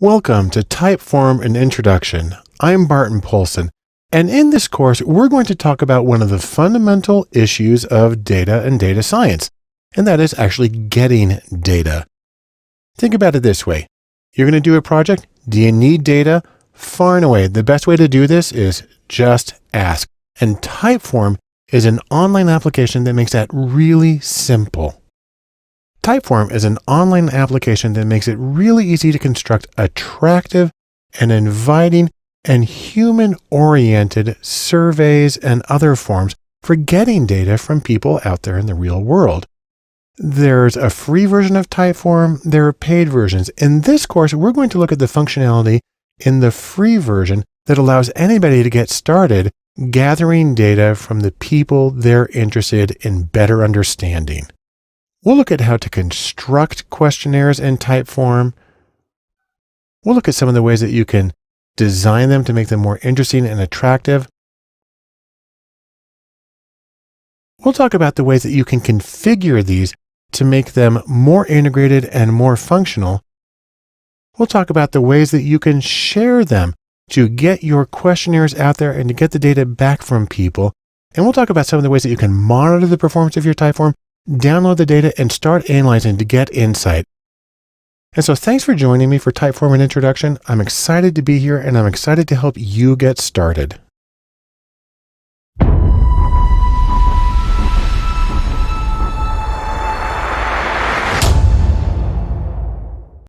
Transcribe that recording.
Welcome to Typeform and Introduction. I'm Barton Polson, and in this course, we're going to talk about one of the fundamental issues of data and data science, and that is actually getting data. Think about it this way. You're going to do a project. Do you need data? Far and away, the best way to do this is just ask. And Typeform is an online application that makes that really simple. Typeform is an online application that makes it really easy to construct attractive and inviting and human-oriented surveys and other forms for getting data from people out there in the real world. There's a free version of Typeform. There are paid versions. In this course, we're going to look at the functionality in the free version that allows anybody to get started gathering data from the people they're interested in better understanding. We'll look at how to construct questionnaires in Typeform. We'll look at some of the ways that you can design them to make them more interesting and attractive. We'll talk about the ways that you can configure these to make them more integrated and more functional. We'll talk about the ways that you can share them to get your questionnaires out there and to get the data back from people. And we'll talk about some of the ways that you can monitor the performance of your Typeform, download the data, and start analyzing to get insight. And so thanks for joining me for Typeform and Introduction. I'm excited to be here, and I'm excited to help you get started.